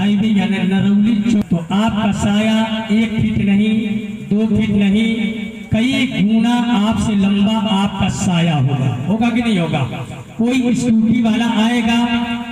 Highway यानी नरौली चौक, तो आपका साया 1 फीट नहीं, 2 फीट नहीं, कई गुना आपसे लंबा आपका साया होगा कि नहीं होगा। कोई स्कूटी वाला आएगा,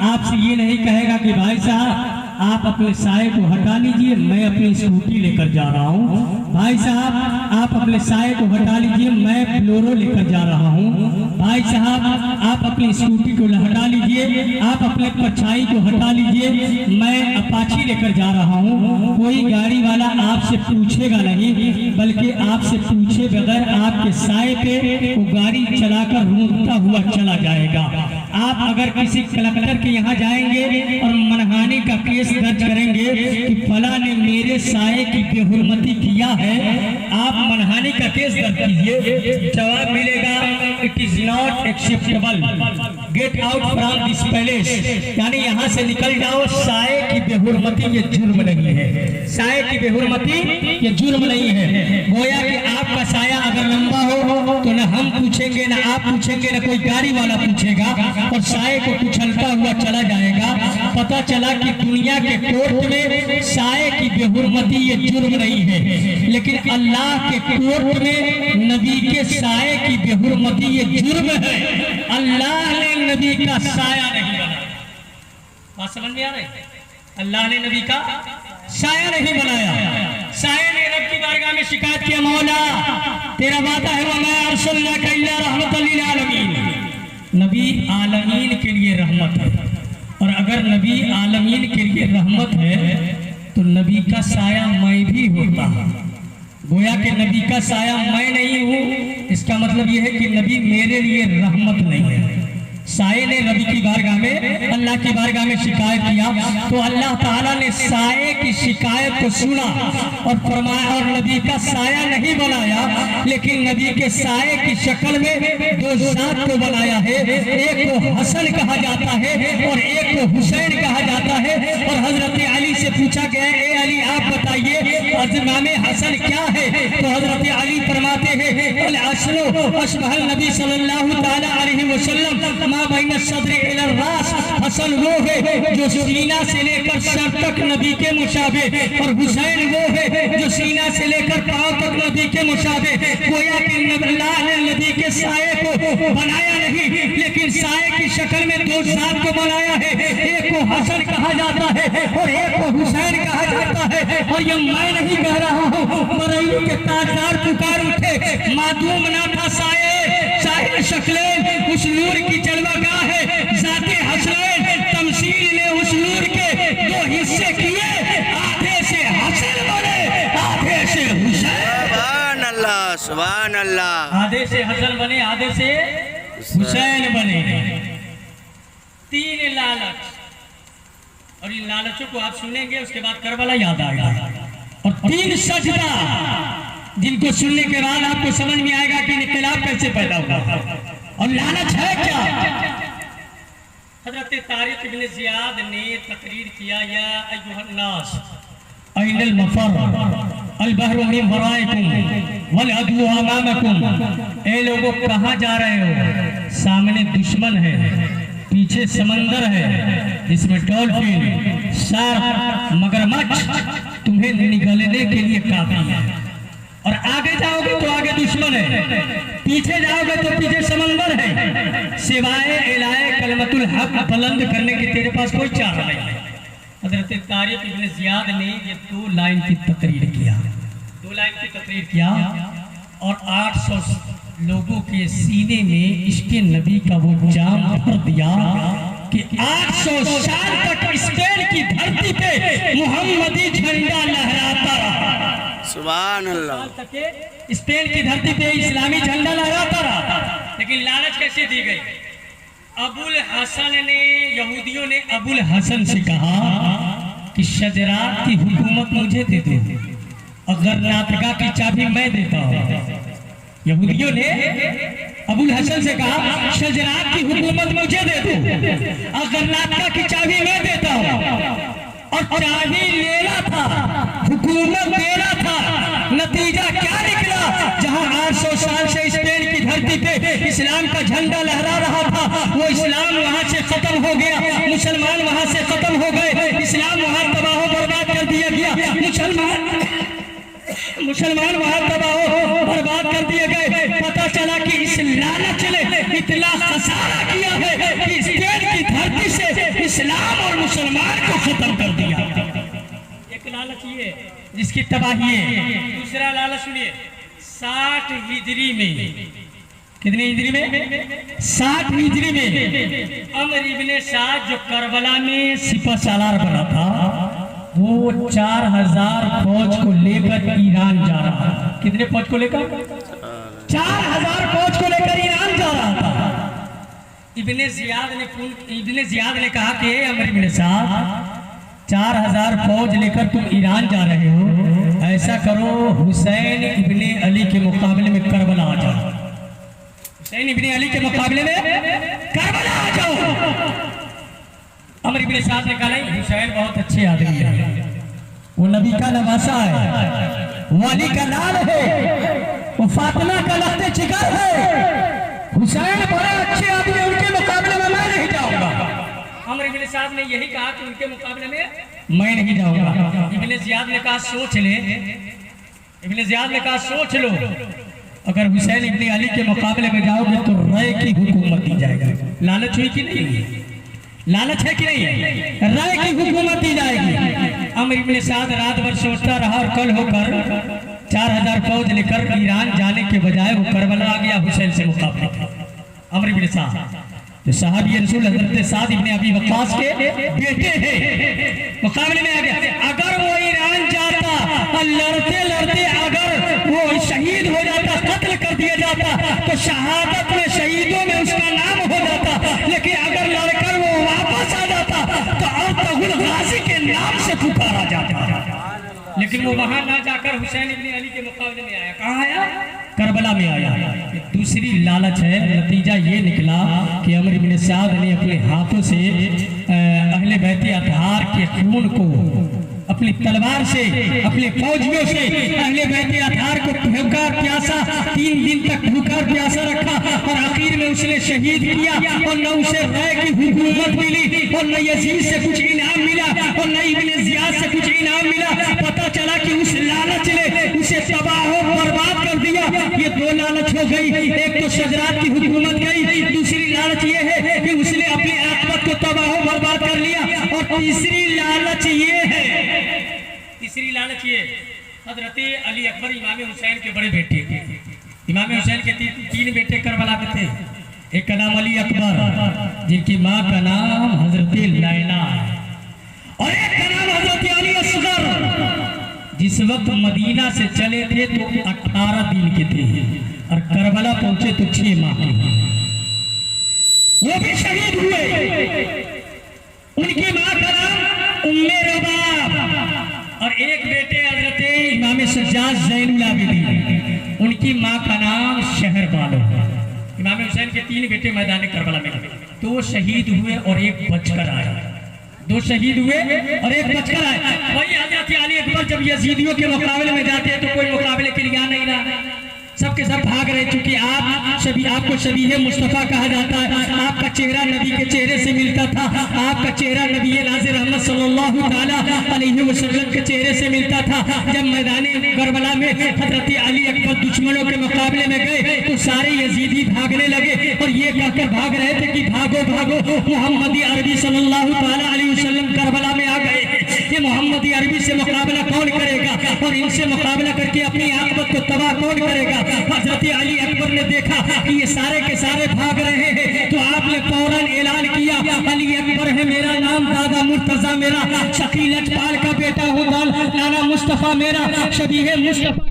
आपसे ये नहीं कहेगा कि भाई साहब आप अपने साये को हटा लीजिए, मैं अपनी स्कूटी लेकर जा रहा हूँ। भाई साहब आप अपने साये को हटा लीजिए, मैं ब्लोरो लेकर जा रहा हूँ। भाई साहब आप अपनी स्कूटी को हटा लीजिए, आप अपने परछाई को हटा लीजिए, मैं अपाची लेकर जा रहा हूँ। कोई गाड़ी वाला आपसे पूछेगा नहीं, बल्कि आपसे पूछे बगैर आपके साये पे वो गाड़ी चलाकर रोकता हुआ चला जाएगा। आप अगर किसी कलेक्टर के यहाँ जाएंगे और मनहानि का केस दर्ज करेंगे कि फला ने मेरे साये की बेहुरमती किया है, आप मनहानि का केस दर्ज कीजिए, जवाब मिलेगा it is not acceptable, get out from this palace, यानी यहाँ से निकल जाओ, साये की बेहुरमती ये जुर्म नहीं है, साये की बेहुरमती ये जुर्म नहीं है। गोया कि आपका साया अगर लंबा हो तो न हम पूछेंगे, न आप पूछेंगे, न कोई गाड़ी वाला पूछेगा, और साये को कुचलता हुआ चला जाएगा। पता चला कि दुनिया के कोर्ट में साये की बेहुरमती ये जुर्म नहीं है, लेकिन अल्लाह के कोर्ट में नबी के साये की बेहुरमती ये जुर्म है। अल्लाह ने नबी का साया नहीं बनाया। बात समझ में आ रही? अल्लाह ने नबी का साया नहीं बनाया। साये ने रब की बारगाह में शिकायत किया, मौला तेरा वादा है वमा अरसलनाका इल्ला रहमतल लिल आलमीन, नबी आलमीन के लिए रहमत है, और अगर नबी आलमीन के लिए रहमत है तो नबी का साया मैं भी होता। गोया कि नबी का साया मैं नहीं हूँ, इसका मतलब यह है कि नबी मेरे लिए रहमत नहीं है। साये ने नबी की बारगाह में, अल्लाह की बारगाह में शिकायत किया, तो अल्लाह ताला ने साये की शिकायत को सुना और फरमाया, और नबी का साया नहीं बनाया, लेकिन नबी के साये की शक्ल में 2 जात को बनाया है। एक को हसन कहा जाता है और एक को हुसैन कहा जाता है। और हजरत अली से पूछा गया, ए अली आप बताइए नाम हसन क्या है? तो हजरत अली फरमाते हैं, अशबहल नबी सल्लल्लाहु तआला अलैहि वसल्लम मा बैन सद्र इला रास, हसन वो है जो सीना से लेकर सर तक नबी के मुशाबे, और हुसैन वो है जो सीना से लेकर पांव तक नबी के मुशाबे। गोया कि अल्लाह ने नबी के साये को बनाया नहीं, लेकिन साये की शक्ल में 2 जात को बनाया है। एक को हसन कहा जाता है और एक को हुसैन कहा जाता है। और ये मैं नहीं कह रहा हूँ, बरेली के ताजदार पुकार उठे, मादूम ना था साये, साहिर शक्लें उस नूर की जलवागाह है, जाते हसनैन तमसील ने उस नूर के 2 हिस्से किए, आधे से हसन बने, आधे से हुसैन। सुभान अल्लाह, सुभान अल्लाह। आधे से हसन बने, आधे से हुसैन बने। 3 लालच, और इन लालचों को आप सुनेंगे उसके बाद करबला याद आएगा, और 3 सजदा जिनको सुनने के बाद आपको समझ में आएगा कि इनकलाब कैसे पैदा हुआ और लालच है क्या। हजरत तारिक इब्न जियाद ने तकरीर किया, या अय्युहन नास अइनल मफर अल बहरु मिन वराइकुम वल अदु अमामकुम, ए लोगों कहां जा रहे हो? सामने दुश्मन है, पीछे समंदर है जिसमें डॉल्फिन, शार्क, मगरमच्छ तुम्हें निगलने के लिए काफी है। और आगे जाओगे तो आगे दुश्मन है, पीछे जाओगे तो पीछे समंदर है, सिवाय इलाए कलमतुल हक बुलंद करने की तेरे पास कोई चारा नहीं है। हजरत तारिक इब्न जियाद ने ये 2 लाइन की तकरीर किया, 2 लाइन की तकरीर किया, और 800 लोगों के सीने में इसके नबी का वो जाम भर दिया कि 800 साल तक स्पेन की धरती पे मुहम्मदी झंडा लहराता रहा। सुभान अल्लाह। स्पेन की धरती पे इस्लामी झंडा लहराता रहा, लेकिन लालच कैसे दी गई? अबुल हसन ने, यहूदियों ने अबुल हसन से कहा कि शजरात की हुकूमत मुझे दे दो, अगर नातका की चाबी मैं देता हूँ। यहूदियों ने अबुल हसन से कहा शजरात की हुकूमत मुझे दे दो, अगर नातका की चाबी मैं देता हूँ। और चाबी लेना था, हुकूमत देना था। नतीजा क्या निकला? जहां 800 साल से स्पेन की धरती पे इस्लाम का झंडा लहरा रहा था, वो इस्लाम वहां से खत्म हो गया, मुसलमान वहां से खत्म हो गए, इस्लाम वहां तबाह मुसलमान वहां तबाह बर्बाद कर दिए गए। पता चला कि इस लालच ने इतना खसारा किया है कि स्पेन की धरती से इस्लाम और मुसलमान को खत्म कर दिया। एक लालच ये जिसकी तबाही है। दूसरा लालच सुनिए, 60 हिजरी में, कितने हिजरी में? 60 हिजरी में अमर इब्ने साद जो करबला में सिपह सालार बना था, वो 4000 फौज को लेकर ईरान जा रहा था। कितने फौज को लेकर? 4000 फौज को लेकर ईरान जा रहा था। इब्ने जियाद ने कहा कि अमर इब्ने साद, 4000 फौज लेकर तुम ईरान जा रहे हो, ऐसा करो हुसैन इब्ने अली के मुकाबले में करबला आ जाओ। हुसैन इब्ने अली के मुकाबले में करबला आ जाओ। अमर इब्ने साद ने कहा नहीं, हुसैन बहुत अच्छे आदमी है, वो नबी का नवासा है, वो अली का लाल है, वो फातिमा का लख्ते जिगर है, हुसैन बड़े अच्छे आदमी, उनके मुकाबले में मैं नहीं जाऊंगा। अमर इब्ने साद ने यही कहा कि उनके मुकाबले में मैं नहीं जाऊंगा। इब्ने जियाद ने कहा सोच ले, इब्ने जियाद ने कहा सोच लो, अगर हुसैन इब्ने अली के मुकाबले में जाओगे तो राय की हुकूमत दी जाएगी। लालच हुई कि नहीं? लालच है कि नहीं? राय की हुकूमत दी जाएगी। अमर इब्ने साद रात भर सोचता रहा और कल होकर 4000 फौज लेकर ईरान जाने के बजाय वो करबला आ गया हुसैन से मुकाबले। अमर इब्ने साद जो साहबी रसूल हजरत साद इब्ने अबी वक्कास के बेटे हैं, मुकाबले में आ गया। अगर वो ईरान जाता और लड़ते लड़ते अगर वो शहीद हो जाता, कत्ल कर दिया जाता, तो शहादत में शहीदों में उसका नाम हो जाता। लेकिन अगर लड़कर वो वापस आ जाता तो अर्तगुल गाजी के नाम से पुकारा जाता। लेकिन वो वहां ना जाकर हुसैन इब्ने अली के मुकाबले में आया। कहाँ आया? करबला में आया। दूसरी लालच है। नतीजा ये निकला कि अमर इब्ने साद ने अपने हाथों से अहले बैत अतहार के खून को अपनी तलवार से, अपने फौजियों से अहले बैत अतहार को भूखा प्यासा 3 दिन तक भूखा प्यासा रखा और आखिर में उसने शहीद किया। और न उसे राय की हुकूमत मिली और न यजीद से कुछ इनाम मिला और न इब्ने जियाद से कुछ इनाम मिला। पता चला कि उस लालच ने उसे तबाह और बर्बाद कर दिया। ये 2 लालच हो गई। एक तो शजरात की हुकूमत गई, दूसरी लालच ये है कि उसने अपनी आखिरत को तबाह और बर्बाद कर लिया। और तीसरी लालच ये है, तीसरी लालच ये, हजरत अली अकबर इमाम हुसैन के बड़े बेटे, इमाम हुसैन के 3 बेटे करबला में थे। एक का नाम अली अकबर जिनकी माँ का नाम हजरत लैला और एक का नाम हजरत अली असगर। जिस वक्त मदीना से चले थे तो 18 दिन के थे और करबला पहुंचे तो 6 माह के, वो भी शहीद हुए। उनकी माँ का नाम उम्मे रबाब और एक बेटे हजरत इमाम सज्जाद ज़ैनुल आबिदीन, उनकी माँ का नाम शहर बानो। इमाम हुसैन के 3 बेटे मैदान करबला में, 2 शहीद हुए और 1 बचकर आया। 2 शहीद हुए और 1 बचकर आया। वही हजरत अली अकबर जब यजीदियों के मुकाबले में जाते हैं तो कोई मुकाबले के लिए नहीं रहा, सबके सब भाग रहे। चूंकि आपको शबीह मुस्तफ़ा कहा जाता है, आपका चेहरा नबी के चेहरे से मिलता था, आपका चेहरा नबी नाज़िर रहमत सल्लल्लाहु ताला अलैहि वसल्लम के चेहरे से मिलता था। जब मैदान करबला में हजरत अली अकबर दुश्मनों के मुकाबले में गए तो सारे यजीदी भागने लगे और ये कहकर भाग रहे थे कि भागो भागो, मोहम्मदी अरबी सल्लल्लाहु ताला अलैहि वसल्लम करबला में आ गए। ये मोहम्मदी अरबी से मुकाबला कौन करेगा और इनसे मुकाबला करके अपनी आखिरत को तबाह कौन करेगा। हजरत अली अकबर ने देखा कि ये सारे के सारे भाग रहे हैं तो आपने फौरन ऐलान किया, अली अकबर है मेरा नाम, दादा मुर्तजा मेरा, शकील अजपाल का बेटा हूँ, नाना मुस्तफ़ा मेरा, शबीह मुस्तफ़ा